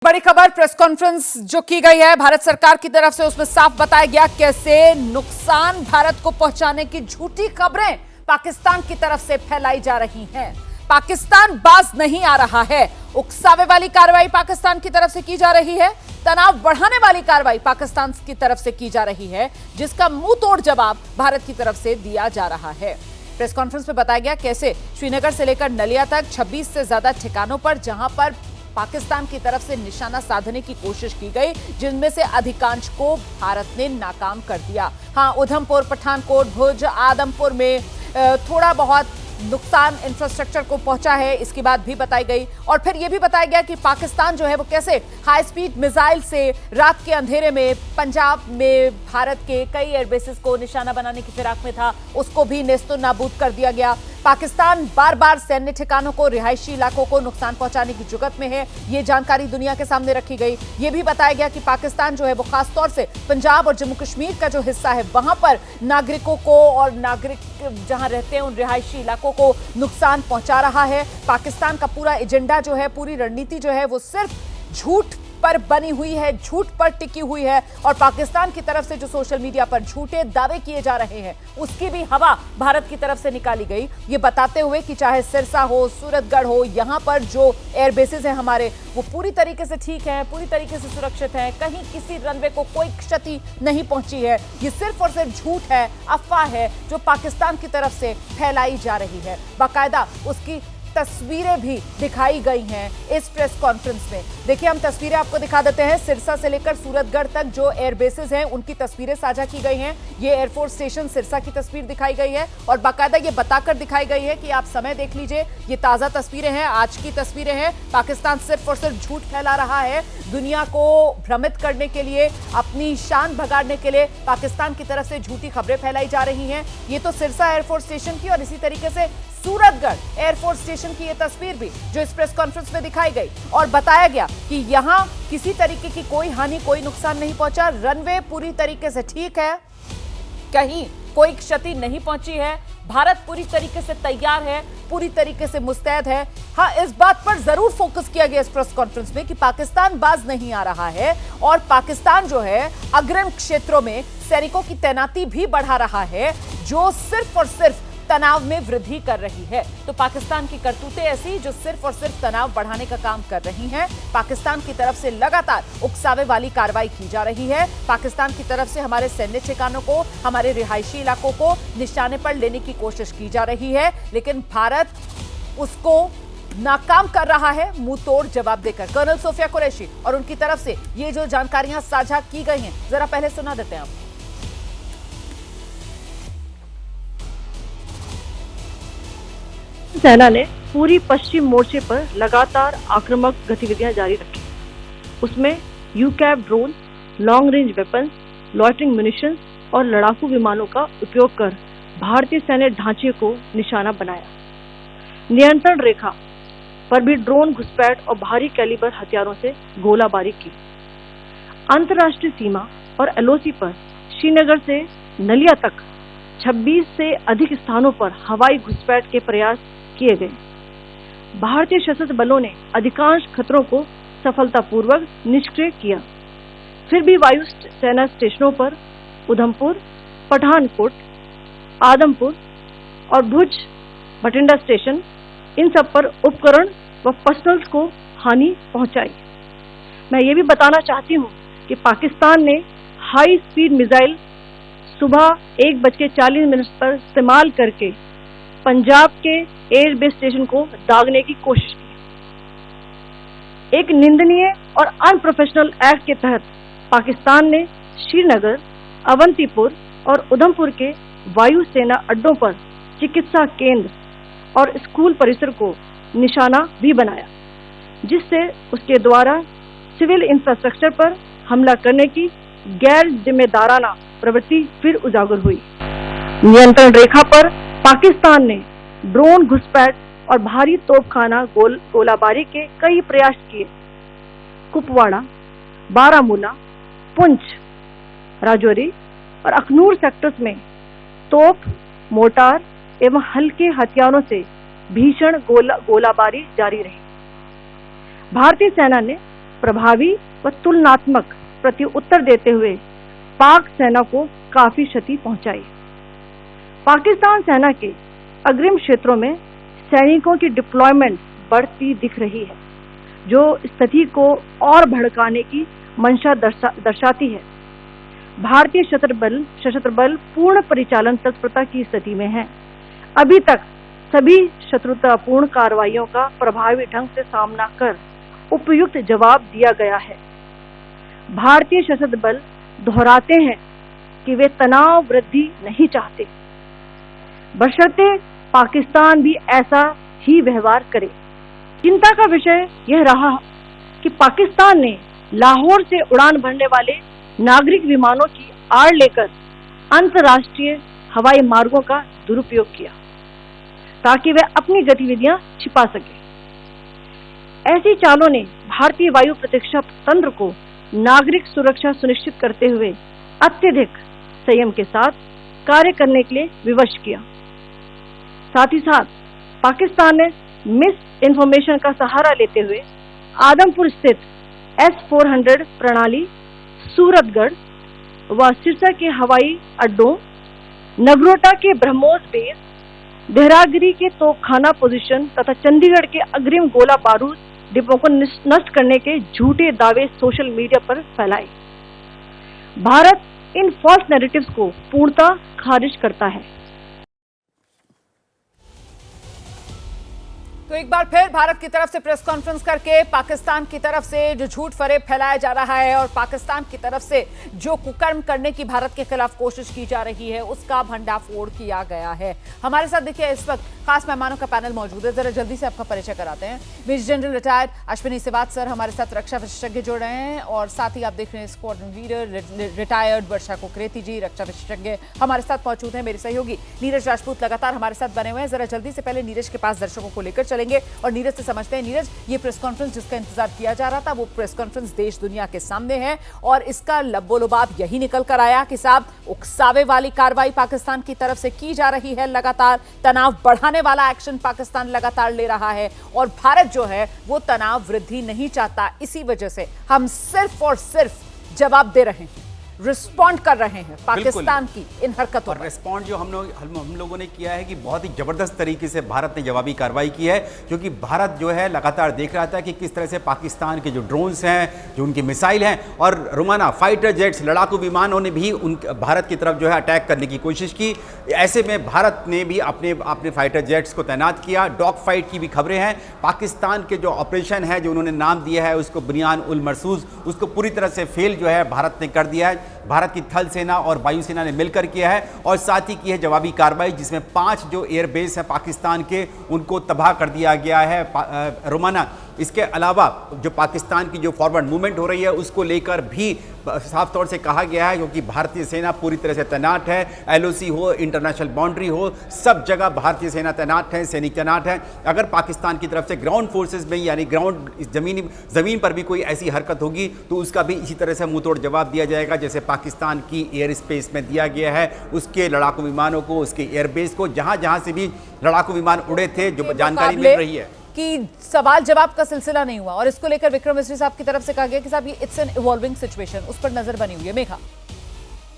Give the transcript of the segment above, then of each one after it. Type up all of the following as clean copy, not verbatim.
बड़ी खबर press conference जो की गई है भारत सरकार की तरफ से, उसमें साफ बताया गया कैसे नुकसान भारत को पहुंचाने की झूठी खबरें पाकिस्तान की तरफ से फैलाई जा रही हैं। पाकिस्तान बाज नहीं आ रहा है। उकसावे वाली कार्रवाई पाकिस्तान की तरफ से की जा रही है, तनाव बढ़ाने वाली कार्रवाई पाकिस्तान की तरफ से की जा रही है, जिसका मुंह तोड़ जवाब भारत की तरफ से दिया जा रहा है। प्रेस कॉन्फ्रेंस में बताया गया कैसे श्रीनगर से लेकर नलिया तक 26 से ज्यादा ठिकानों पर जहां पर पाकिस्तान की तरफ से निशाना साधने की कोशिश की गई, जिनमें से अधिकांश को भारत ने नाकाम कर दिया। हां, उधमपुर, पठानकोट, भुज, आदमपुर में थोड़ा बहुत नुकसान इंफ्रास्ट्रक्चर को पहुंचा है, इसकी बात भी बताई गई। और फिर यह भी बताया गया कि पाकिस्तान जो है वो कैसे हाई स्पीड मिसाइल से रात के अंधेरे में पंजाब में भारत के कई एयरबेसेस को निशाना बनाने की फिराक में था, उसको भी नेस्तो नाबूद कर दिया गया। पाकिस्तान बार बार सैन्य ठिकानों को, रिहायशी इलाकों को नुकसान पहुंचाने की जुगत में है, ये जानकारी दुनिया के सामने रखी गई। ये भी बताया गया कि पाकिस्तान जो है वो खासतौर से पंजाब और जम्मू कश्मीर का जो हिस्सा है वहां पर नागरिकों को और नागरिक जहां रहते हैं उन रिहायशी इलाकों को नुकसान पहुंचा रहा है। पाकिस्तान का पूरा एजेंडा जो है, पूरी रणनीति जो है वो सिर्फ झूठ पर बनी हुई है, झूठ पर टिकी हुई है। और पाकिस्तान की तरफ से जो सोशल मीडिया पर झूठे दावे किए जा रहे हैं उसकी भी हवा भारत की तरफ से निकाली गई, ये बताते हुए कि चाहे सिरसा हो, सूरतगढ़ हो, यहां पर जो एयरबेसेस हैं हमारे वो पूरी तरीके से ठीक हैं, पूरी तरीके से सुरक्षित हैं, कहीं किसी रनवे को कोई क्षति नहीं पहुंची है। ये सिर्फ और सिर्फ झूठ है, अफवाह है जो पाकिस्तान की तरफ से फैलाई जा रही है। बाकायदा उसकी तस्वीरें भी दिखाई गई हैं इस प्रेस कॉन्फ्रेंस में। देखिए, हम तस्वीरें आपको दिखा देते हैं। सिरसा से लेकर सूरतगढ़ तक जो एयरबेसेस हैं उनकी तस्वीरें साझा की गई हैं। ये एयरफोर्स स्टेशन सिरसा की तस्वीर दिखाई गई है और बाकायदा ये बताकर दिखाई गई है कि आप समय देख लीजिए, ये ताजा तस्वीरें हैं, आज की तस्वीरें हैं। पाकिस्तान सिर्फ और सिर्फ झूठ फैला रहा है, दुनिया को भ्रमित करने के लिए, अपनी शान भगाड़ने के लिए पाकिस्तान की तरफ से झूठी खबरें फैलाई जा रही हैं। ये तो सिरसा एयरफोर्स स्टेशन की और इसी तरीके से सूरतगढ़ एयरफोर्स स्टेशन की यह तस्वीर भी जो इस प्रेस कॉन्फ्रेंस में दिखाई गई और बताया गया कि यहां किसी तरीके की कोई हानि, कोई नुकसान नहीं पहुंचा। रनवे पूरी तरीके से ठीक है, कहीं कोई क्षति नहीं पहुंची है। भारत पूरी तरीके से तैयार है, पूरी तरीके से मुस्तैद है। हाँ, इस बात पर जरूर फोकस किया गया इस प्रेस कॉन्फ्रेंस में कि पाकिस्तान बाज नहीं आ रहा है और पाकिस्तान जो है अग्रिम क्षेत्रों में सैनिकों की तैनाती भी बढ़ा रहा है, जो सिर्फ और सिर्फ तनाव में वृद्धि कर रही है। तो पाकिस्तान की करतूतें ऐसी जो सिर्फ और सिर्फ तनाव बढ़ाने का काम कर रही हैं। पाकिस्तान की तरफ से लगातार उकसावे वाली कार्रवाई की जा रही है। पाकिस्तान की तरफ से हमारे सैन्य ठिकानों को, हमारे रिहायशी इलाकों को निशाने पर लेने की कोशिश की जा रही है, लेकिन भारत उसको नाकाम कर रहा है मुंह तोड़ जवाब देकर। कर्नल सोफिया कुरैशी और उनकी तरफ से ये जो जानकारियां साझा की गई हैं, जरा पहले सुना देते हैं आप। सेना ने पूरी पश्चिम मोर्चे पर लगातार आक्रामक गतिविधियां जारी रखी। उसमें UCAV drone, long range weapons, loitering munitions और लड़ाकू विमानों का उपयोग कर भारतीय सैन्य ढांचे को निशाना बनाया। नियंत्रण रेखा पर भी ड्रोन घुसपैठ और भारी कैलिबर हथियारों से गोलाबारी की। अंतर्राष्ट्रीय सीमा और एलओसी पर श्रीनगर से नलिया तक 26 से अधिक स्थानों पर हवाई घुसपैठ के प्रयास किए गए। भारतीय सशस्त्र बलों ने अधिकांश खतरों को सफलतापूर्वक निष्क्रिय किया। फिर भी वायु सेना स्टेशनों पर उधमपुर, पठानकोट, आदमपुर और भुज बठिंडा स्टेशन, इन सब पर उपकरण व पर्सनल्स को हानि पहुंचाई। मैं ये भी बताना चाहती हूँ कि पाकिस्तान ने हाई स्पीड मिसाइल सुबह 1:40 पर इस्तेमाल करके पंजाब के एयरबेस स्टेशन को दागने की कोशिश की। एक निंदनीय और अनप्रोफेशनल एक्ट के तहत पाकिस्तान ने श्रीनगर, अवंतीपुर और उधमपुर के वायु सेना अड्डों पर चिकित्सा केंद्र और स्कूल परिसर को निशाना भी बनाया, जिससे उसके द्वारा सिविल इंफ्रास्ट्रक्चर पर हमला करने की गैर जिम्मेदाराना प्रवृत्ति फिर उजागर हुई। नियंत्रण रेखा पर पाकिस्तान ने ड्रोन घुसपैठ और भारी तोपखाना गोलाबारी के कई प्रयास किए। कुपवाड़ा, बारामूला, पुंछ, राजौरी और अखनूर सेक्टर्स में तोप, मोर्टार एवं हल्के हथियारों से भीषण गोलाबारी जारी रही। भारतीय सेना ने प्रभावी व तुलनात्मक प्रत्युत्तर देते हुए पाक सेना को काफी क्षति पहुंचाई। पाकिस्तान सेना के अग्रिम क्षेत्रों में सैनिकों की डिप्लॉयमेंट बढ़ती दिख रही है, जो स्थिति को और भड़काने की मंशा दर्शाती है। भारतीय सशस्त्र बल पूर्ण परिचालन तत्परता की स्थिति में है। अभी तक सभी शत्रुतापूर्ण कार्रवाइयों का प्रभावी ढंग से सामना कर उपयुक्त जवाब दिया गया है। भारतीय सशस्त्र बल दोहराते हैं कि वे तनाव वृद्धि नहीं चाहते, बशर्ते पाकिस्तान भी ऐसा ही व्यवहार करे। चिंता का विषय यह रहा कि पाकिस्तान ने लाहौर से उड़ान भरने वाले नागरिक विमानों की आड़ लेकर अंतर्राष्ट्रीय हवाई मार्गों का दुरुपयोग किया ताकि वे अपनी गतिविधियां छिपा सके। ऐसी चालों ने भारतीय वायु प्रतिरक्षा तंत्र को नागरिक सुरक्षा सुनिश्चित करते हुए अत्यधिक संयम के साथ कार्य करने के लिए विवश किया। साथ ही साथ पाकिस्तान ने मिस इन्फॉर्मेशन का सहारा लेते हुए आदमपुर स्थित S-400 प्रणाली, सूरतगढ़ व सिरसा के हवाई अड्डों, नगरोटा के ब्रह्मोस बेस, देहरागिरी के तोपखाना पोजीशन तथा चंडीगढ़ के अग्रिम गोला बारूद डिपो को नष्ट करने के झूठे दावे सोशल मीडिया पर फैलाए। भारत इन फॉल्स नैरेटिव्स को पूर्णतः खारिज करता है। तो एक बार फिर भारत की तरफ से प्रेस कॉन्फ्रेंस करके पाकिस्तान की तरफ से जो झूठ फरेब फैलाया जा रहा है और पाकिस्तान की तरफ से जो कुकर्म करने की भारत के खिलाफ कोशिश की जा रही है, उसका भंडाफोड़ किया गया है। हमारे साथ देखिए इस वक्त खास मेहमानों का पैनल मौजूद है, जरा जल्दी से आपका परिचय कराते हैं। Major general retired Ashwini Siwach sir हमारे साथ रक्षा विशेषज्ञ जुड़ रहे हैं, और साथ ही आप देख रहे हैं स्क्वाड्रन लीडर रिटायर्ड वर्षा कुकरेती जी रक्षा विशेषज्ञ हमारे साथ मौजूद हैं। मेरे सहयोगी नीरज राजपूत लगातार हमारे साथ बने हुए हैं। जरा जल्दी से पहले नीरज के पास दर्शकों को लेकर चलेंगे और नीरज से समझते हैं। नीरज, ये प्रेस कॉन्फ्रेंस जिसका इंतजार किया जा रहा था, वो प्रेस कॉन्फ्रेंस देश दुनिया के सामने है और इसका लब्बो-लुबाब यही निकल कर आया कि साहब उकसावे वाली कार्रवाई पाकिस्तान की तरफ से की जा रही है, लगातार तनाव बढ़ाने वाला एक्शन पाकिस्तान लगातार ले रहा है और भारत जो है वो तनाव वृद्धि नहीं चाहता। इसी वजह से हम सिर्फ और सिर्फ जवाब दे रहे हैं, रिस्पॉन्ड कर रहे हैं पाकिस्तान की इन हरकतों पर। रिस्पॉन्ड जो हम लोगों ने किया है कि बहुत ही जबरदस्त तरीके से भारत ने जवाबी कार्रवाई की है, क्योंकि भारत जो है लगातार देख रहा था कि किस तरह से पाकिस्तान के जो ड्रोन्स हैं, जो उनके मिसाइल हैं और रोमाना फाइटर जेट्स, लड़ाकू विमानों ने भी भारत की तरफ जो है अटैक करने की कोशिश की। ऐसे में भारत ने भी अपने फाइटर जेट्स को तैनात किया। डॉग फाइट की भी खबरें हैं। पाकिस्तान के जो ऑपरेशन है, जो उन्होंने नाम दिया है उसको बुनियान उल मरसूस, उसको पूरी तरह से फेल जो है भारत ने कर दिया है। भारत की थल सेना और वायुसेना ने मिलकर किया है और साथ ही की है जवाबी कार्रवाई, जिसमें 5 जो एयरबेस हैं पाकिस्तान के, उनको तबाह कर दिया गया है रोमाना। इसके अलावा जो पाकिस्तान की जो फॉरवर्ड मूवमेंट हो रही है उसको लेकर भी साफ तौर से कहा गया है, क्योंकि भारतीय सेना पूरी तरह से तैनात है। LOC हो, इंटरनेशनल बाउंड्री हो, सब जगह भारतीय सेना तैनात है, सैनिक तैनात है। अगर पाकिस्तान की तरफ से ग्राउंड फोर्सेस में यानी ज़मीन पर भी कोई ऐसी हरकत होगी तो उसका भी इसी तरह से मुंहतोड़ जवाब दिया जाएगा, जैसे पाकिस्तान की एयर स्पेस में दिया गया है, उसके लड़ाकू विमानों को, उसके एयरबेस को, जहाँ से भी लड़ाकू विमान उड़े थे, जो जानकारी मिल रही है कि सवाल जवाब का सिलसिला नहीं हुआ। और इसको लेकर विक्रम मिश्री साहब की तरफ से कहा गया कि साहब ये इट्स एन इवॉल्विंग सिचुएशन, उस पर नजर बनी हुई है। मेघा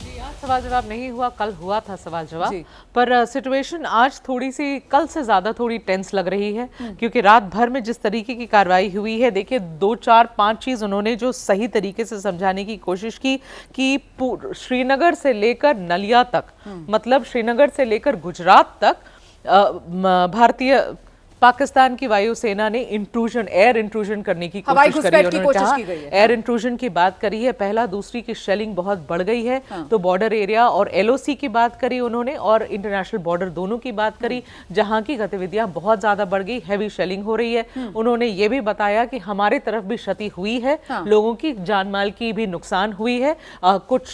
जी, आज सवाल जवाब नहीं हुआ, कल हुआ था सवाल जवाब, पर सिचुएशन आज थोड़ी सी कल से ज्यादा थोड़ी टेंस लग रही है, क्योंकि रात भर में जिस तरीके की कार्रवाई हुई है, देखिए 2, 4, 5 चीज उन्होंने जो सही तरीके से समझाने की कोशिश की कि श्रीनगर से लेकर नलिया तक, मतलब श्रीनगर से लेकर गुजरात तक पाकिस्तान की वायुसेना ने एयर इंट्रूजन करने की कोशिश करी है। उन्होंने कहा एयर इंट्रूजन की बात करी है, पहला दूसरी की शेलिंग बहुत बढ़ गई है। तो बॉर्डर एरिया और LOC की बात करी उन्होंने और इंटरनेशनल बॉर्डर दोनों की बात करी, जहां की गतिविधियां बहुत ज्यादा बढ़ गई, हैवी शेलिंग हो रही है। उन्होंने ये भी बताया कि हमारे तरफ भी क्षति हुई है, लोगों की जान माल की भी नुकसान हुई है, कुछ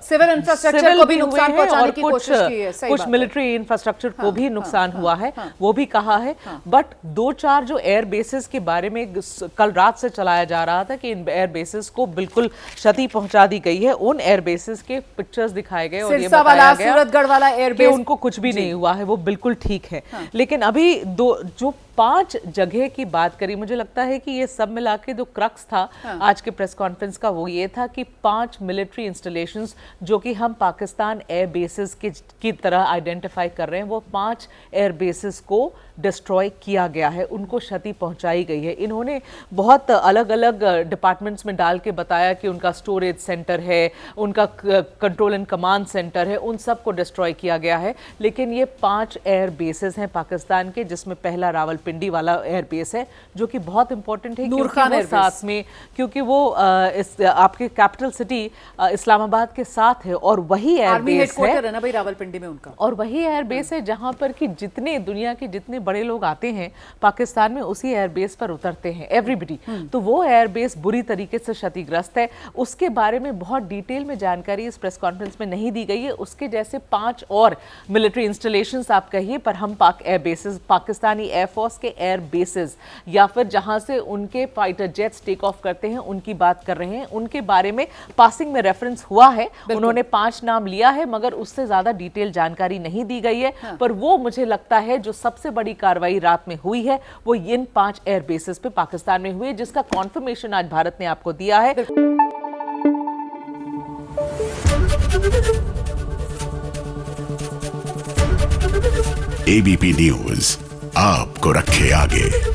सिविल इंफ्रास्ट्रक्चर को भी नुकसान पहुंचाने की कोशिश की है, कुछ मिलिट्री इंफ्रास्ट्रक्चर को भी नुकसान हुआ है, वो भी कहा है। बट 2-4 जो एयर बेसिस के बारे में कल रात से चलाया जा रहा था कि इन एयर बेसिस को बिल्कुल क्षति पहुंचा दी गई है, उन एयर बेसिस के पिक्चर्स दिखाए गए और ये बताया गया सूरतगढ़ वाला एयर बेस उनको कुछ भी नहीं हुआ है, वो बिल्कुल ठीक है। लेकिन अभी जो 5 जगह की बात करी। मुझे लगता है कि ये सब मिला के जो क्रक्स था आज के प्रेस कॉन्फ्रेंस का वो ये था कि 5 मिलिट्री इंस्टॉलेशंस जो कि हम पाकिस्तान एयर बेसिस की तरह आइडेंटिफाई कर रहे हैं, वो 5 एयर बेसिस को डिस्ट्रॉय किया गया है, उनको क्षति पहुंचाई गई है। इन्होंने बहुत अलग अलग डिपार्टमेंट्स में डाल के बताया कि उनका स्टोरेज सेंटर है, उनका कंट्रोल एंड कमांड सेंटर है, उन सब को डिस्ट्रॉय किया गया है। लेकिन ये 5 एयर बेसेस हैं पाकिस्तान के, जिसमें पहला रावलपिंडी वाला एयर बेस है जो कि बहुत इंपॉर्टेंट है साथ में, क्योंकि वो आपके कैपिटल सिटी इस्लामाबाद के साथ है और वही एयर बेस है ना भाई रावलपिंडी में उनका, और वही एयर बेस है जहां पर कि जितने दुनिया के जितने बड़े लोग आते हैं पाकिस्तान में उसी एयरबेस पर उतरते हैं, एवरीबडी। तो वो एयरबेस बुरी तरीके से क्षतिग्रस्त है। उसके बारे में बहुत डिटेल में जानकारी इस प्रेस कॉन्फ्रेंस में नहीं दी गई है। उसके जैसे 5 और मिलिट्री इंस्टॉलेशंस आप कहिए, पर हम पाक एयर बेसेस, पाकिस्तानी एयरफोर्स के एयर बेसेस या फिर जहां से उनके फाइटर जेट्स टेक ऑफ करते हैं उनकी बात कर रहे हैं। उनके बारे में पासिंग में रेफरेंस हुआ है, उन्होंने 5 नाम लिया है, मगर उससे ज्यादा डिटेल जानकारी नहीं दी गई है। पर वो मुझे लगता है जो सबसे बड़ी कार्रवाई रात में हुई है वो इन 5 एयर बेसेस पे पाकिस्तान में हुई है, जिसका कॉन्फर्मेशन आज भारत ने आपको दिया है। एबीपी न्यूज आपको रखे आगे।